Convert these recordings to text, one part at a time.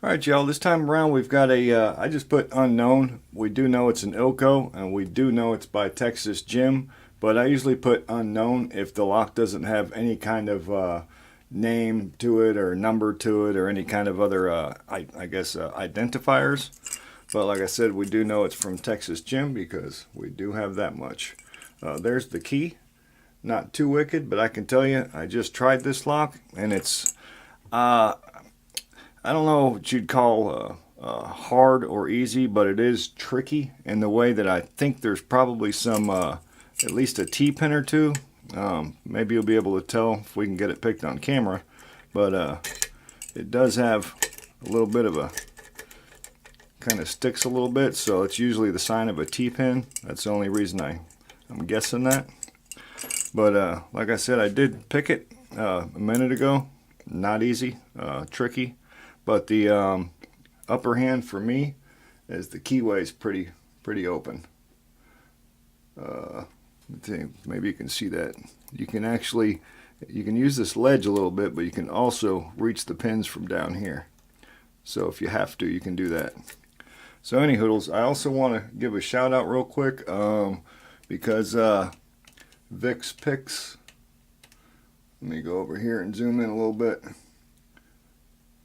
Alright y'all, this time around we've got I just put unknown. We do know it's an Ilco and we do know it's by Texas Jim, but I usually put unknown if the lock doesn't have any kind of name to it or number to it or any kind of other, I guess, identifiers. But like I said, we do know it's from Texas Jim because we do have that much. There's the key. Not too wicked, but I can tell you, I just tried this lock and it's I don't know what you'd call hard or easy, but it is tricky in the way that I think there's probably some, at least a T-pin or two. Maybe you'll be able to tell if we can get it picked on camera, but it does have a little bit of a, kind of sticks a little bit, so it's usually the sign of a T-pin. That's the only reason I'm guessing that. But like I said, I did pick it a minute ago. Not easy, tricky. But the upper hand for me is the keyway is pretty open. Maybe you can see that. You can use this ledge a little bit, but you can also reach the pins from down here. So if you have to, you can do that. So any hoodles, I also want to give a shout out real quick because Vic's Picks. Let me go over here and zoom in a little bit.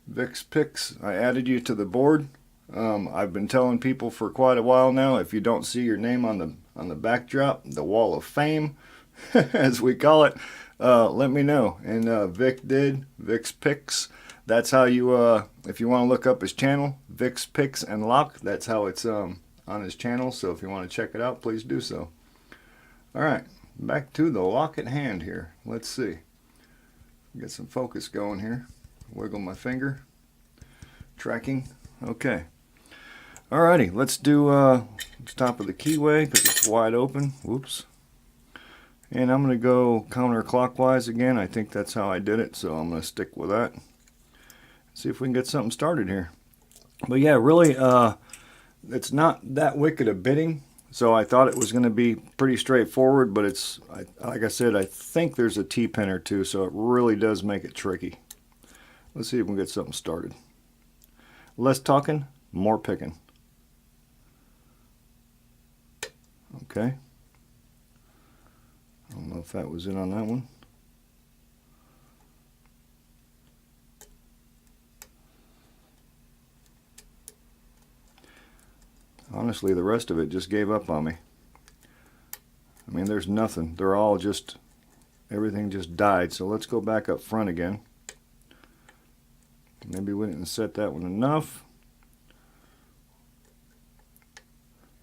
Vic's Picks, I added you to the board. I've been telling people for quite a while now, if you don't see your name on the backdrop, the wall of fame, as we call it, let me know. And Vic did, Vic's Picks. That's how you, if you want to look up his channel, Vic's Picks and Lock, that's how it's on his channel. So if you want to check it out, please do so. All right, back to the lock at hand here. Let's see. Get some focus going here. Wiggle my finger. Tracking. Okay. Alrighty, let's do top of the keyway because it's wide open. Whoops. And I'm going to go counterclockwise again. I think that's how I did it, so I'm going to stick with that. See if we can get something started here. But yeah, really, it's not that wicked a bitting. So I thought it was going to be pretty straightforward, but it's, like I said, I think there's a T-pin or two, so it really does make it tricky. Let's see if we can get something started. Less talking, more picking. Okay. I don't know if that was it on that one. Honestly, the rest of it just gave up on me. I mean, there's nothing. They're all just, everything just died. So let's go back up front again. Maybe we didn't set that one enough.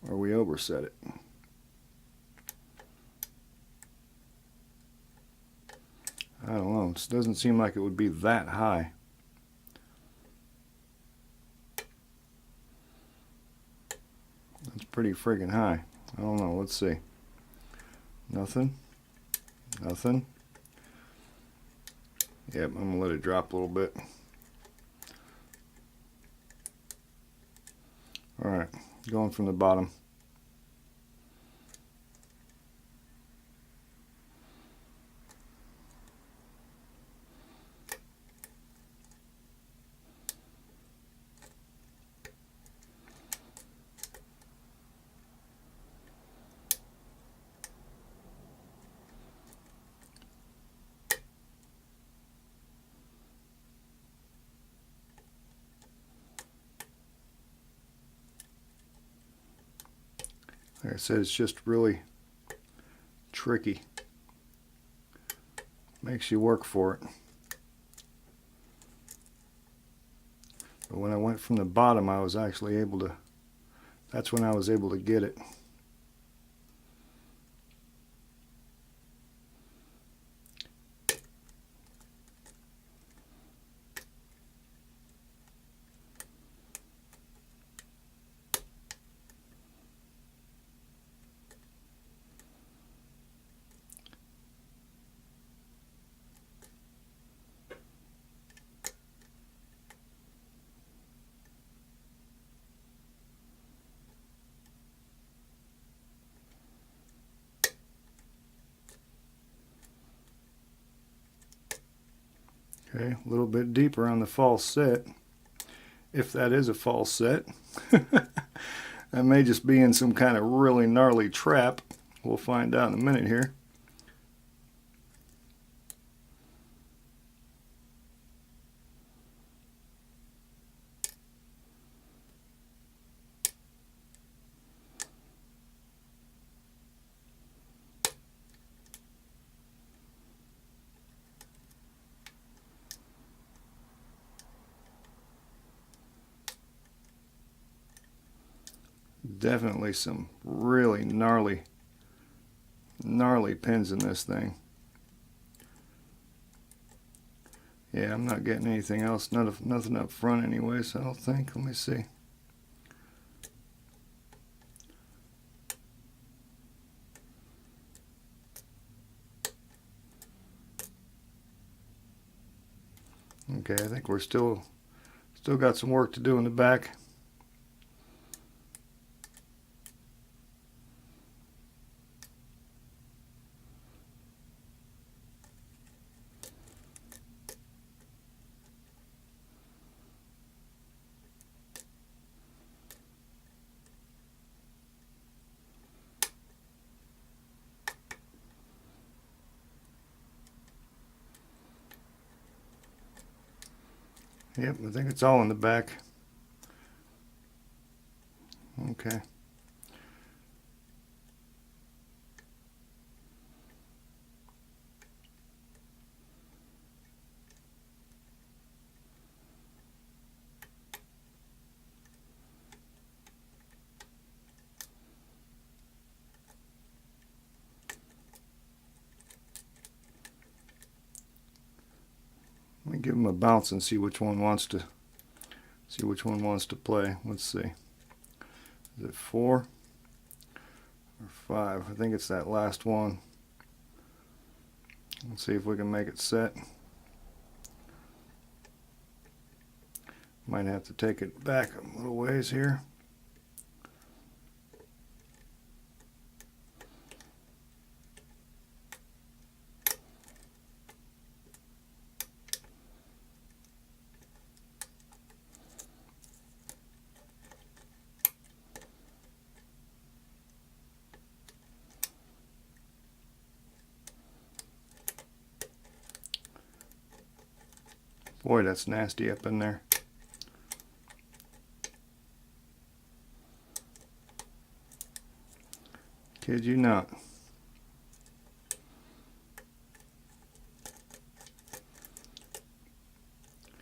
Or we overset it. I don't know. It doesn't seem like it would be that high. That's pretty friggin' high. I don't know. Let's see. Nothing. Nothing. Yep, I'm going to let it drop a little bit. Alright, going from the bottom. Like I said, it's just really tricky. Makes you work for it. But when I went from the bottom, I was actually able to, that's when I was able to get it. Okay, a little bit deeper on the false set. if that is a false set. That may just be in some kind of really gnarly trap. We'll find out in a minute here. Definitely some really gnarly pins in this thing. Yeah, I'm not getting anything else, nothing up front anyways, I don't think. Let me see. Okay, I think we're still got some work to do in the back. Yep, I think it's all in the back. Okay. Let me give them a bounce and see which one wants to play. Let's see. Is it 4 or 5? I think it's that last one. Let's see if we can make it set. Might have to take it back a little ways here. Boy, that's nasty up in there. Kid you not.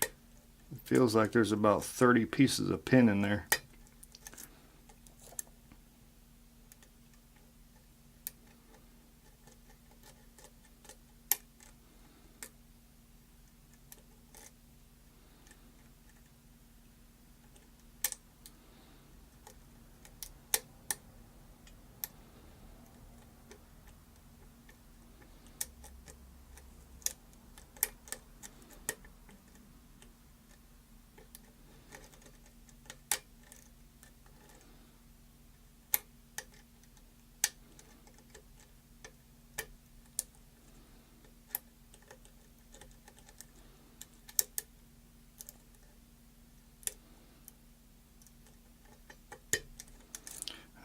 It feels like there's about 30 pieces of pin in there.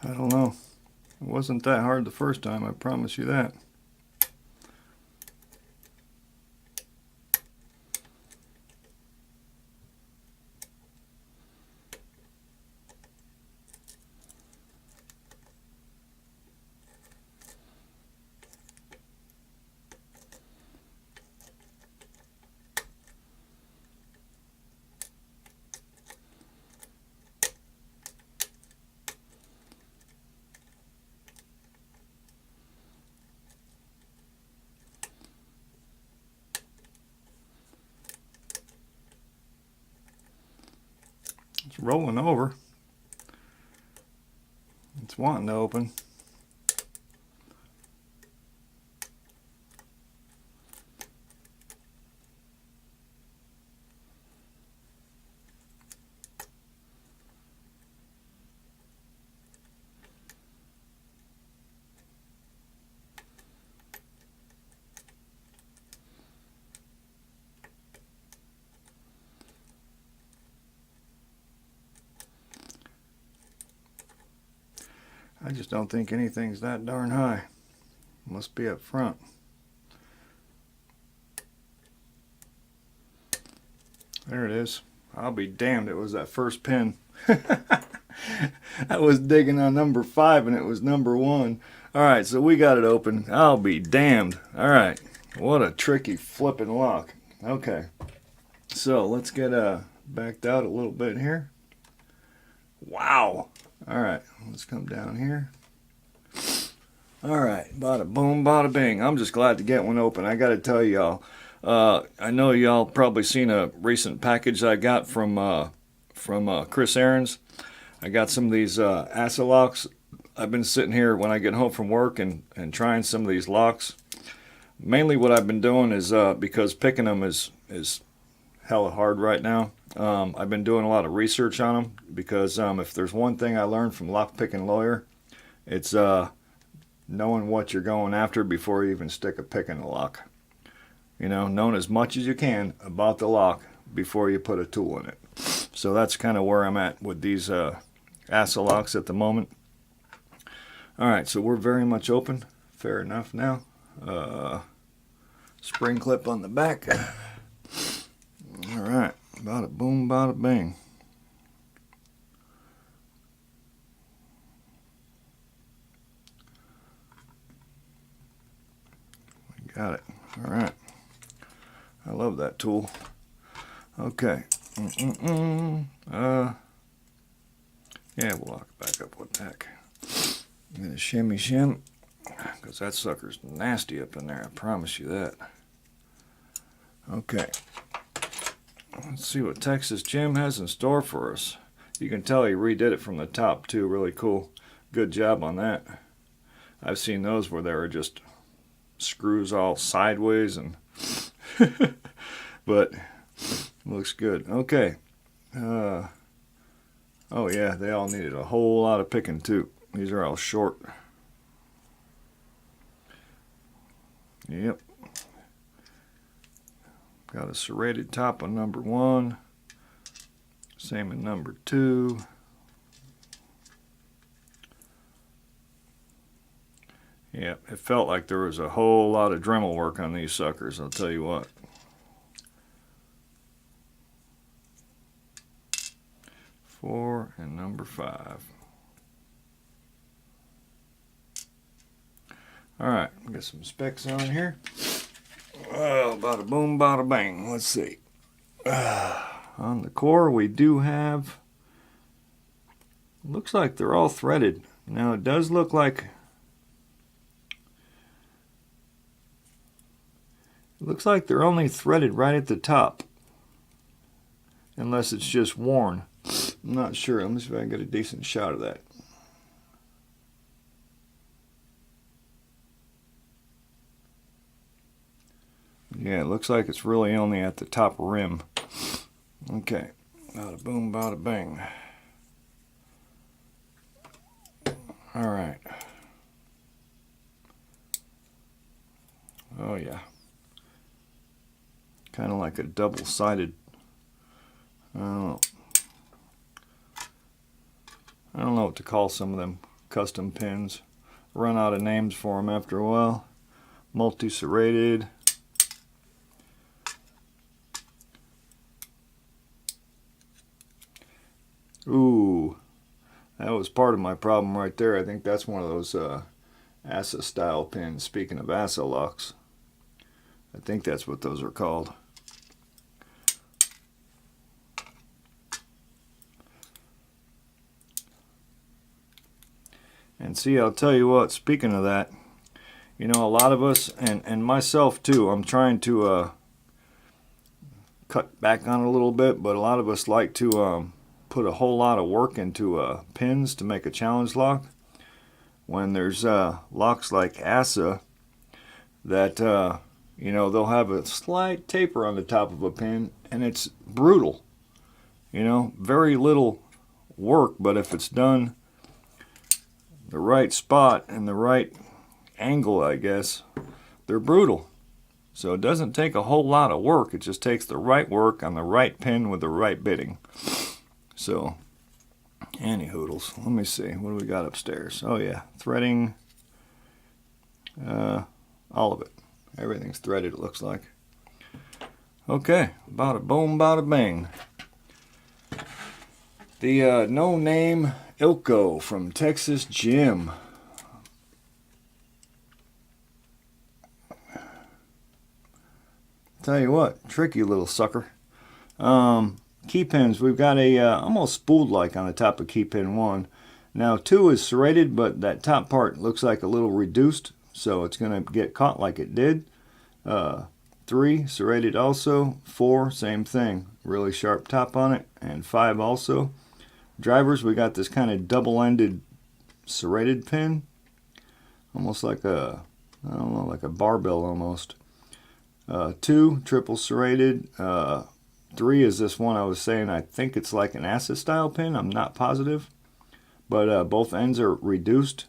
I don't know. It wasn't that hard the first time, I promise you that. It's rolling over. It's wanting to open. I just don't think anything's that darn high. Must be up front. There it is. I'll be damned, it was that first pin. I was digging on number 5 and it was number 1. Alright, so we got it open. I'll be damned. Alright, what a tricky flipping lock. Okay, so let's get backed out a little bit here. Wow. Alright, let's come down here. Alright, bada boom, bada bing. I'm just glad to get one open. I gotta tell y'all, I know y'all probably seen a recent package I got from Chris Aaron's. I got some of these Asa locks. I've been sitting here when I get home from work and trying some of these locks. Mainly what I've been doing is, because picking them is hella hard right now, I've been doing a lot of research on them, because if there's one thing I learned from Lock Picking Lawyer, it's knowing what you're going after before you even stick a pick in the lock. You know, knowing as much as you can about the lock before you put a tool in it. So that's kind of where I'm at with these Asa locks at the moment. Alright, so we're very much open. Fair enough now. Spring clip on the back. Alright, bada boom, bada bing. We got it. Alright. I love that tool. Okay. Yeah, we'll lock it back up with tack. I'm gonna shimmy shim, because that sucker's nasty up in there, I promise you that. Okay. Let's see what Texas Jim has in store for us. You can tell he redid it from the top too, really cool. Good job on that. I've seen those where there are just screws all sideways and but looks good. Okay. Oh yeah, they all needed a whole lot of picking too. These are all short. Yep. Got a serrated top on number 1. Same in number 2. Yep, it felt like there was a whole lot of Dremel work on these suckers, I'll tell you what. Four and number 5. Alright, get some specs on here. Oh, bada boom, bada bang. Let's see. On the core we do have, looks like they're all threaded. Now it does look like, they're only threaded right at the top. Unless it's just worn. I'm not sure. Let me see if I can get a decent shot of that. Yeah, it looks like it's really only at the top rim. Okay. Bada boom, bada bang. Alright. Oh yeah. Kind of like a double-sided, I don't know what to call some of them custom pins. Run out of names for them after a while. Multi-serrated. Ooh, that was part of my problem right there. I think that's one of those Asa style pins. Speaking of Asa locks, I think that's what those are called. And see, I'll tell you what, speaking of that, you know, a lot of us, and myself too, I'm trying to cut back on it a little bit, but a lot of us like to put a whole lot of work into pins to make a challenge lock. When there's locks like Asa that, you know, they'll have a slight taper on the top of a pin, and it's brutal. You know, very little work, but if it's done the right spot and the right angle, I guess, they're brutal. So it doesn't take a whole lot of work. It just takes the right work on the right pin with the right bitting. So Any hoodles. Let me see. What do we got upstairs? Oh yeah, threading. All of it. Everything's threaded, it looks like. Okay, bada boom, bada bang. The No Name Ilko from Texas Jim. Tell you what, tricky little sucker. Key pins, we've got a almost spooled like on the top of key pin 1. Now 2 is serrated, but that top part looks like a little reduced, so it's going to get caught like it did. 3 serrated also. 4 same thing, really sharp top on it, and 5 also. Drivers, we got this kind of double-ended serrated pin, almost like a, I don't know, like a barbell almost. 2 triple serrated. 3 is this one I was saying, I think it's like an acid style pin, I'm not positive, but both ends are reduced.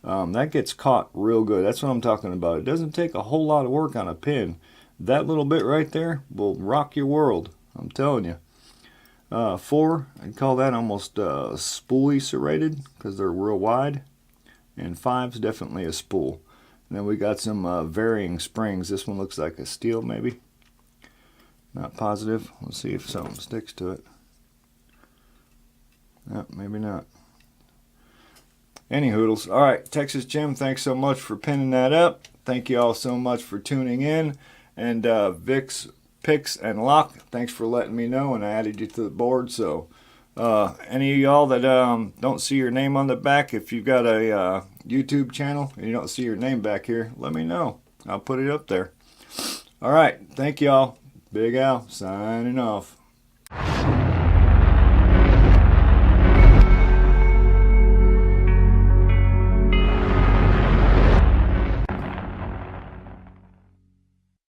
That gets caught real good. That's what I'm talking about. It doesn't take a whole lot of work on a pin. That little bit right there will rock your world, I'm telling you. 4, I'd call that almost spoolie serrated because they're real wide. And 5 is definitely a spool. And then we got some varying springs. This one looks like a steel maybe. Not positive. Let's see if something sticks to it. No, maybe not. Any hoodles. All right, Texas Jim, thanks so much for pinning that up. Thank you all so much for tuning in. And Vic's Picks and Lock, thanks for letting me know, and I added you to the board. So any of y'all that don't see your name on the back, if you've got a YouTube channel and you don't see your name back here, let me know. I'll put it up there. All right, thank y'all. Big Al signing off.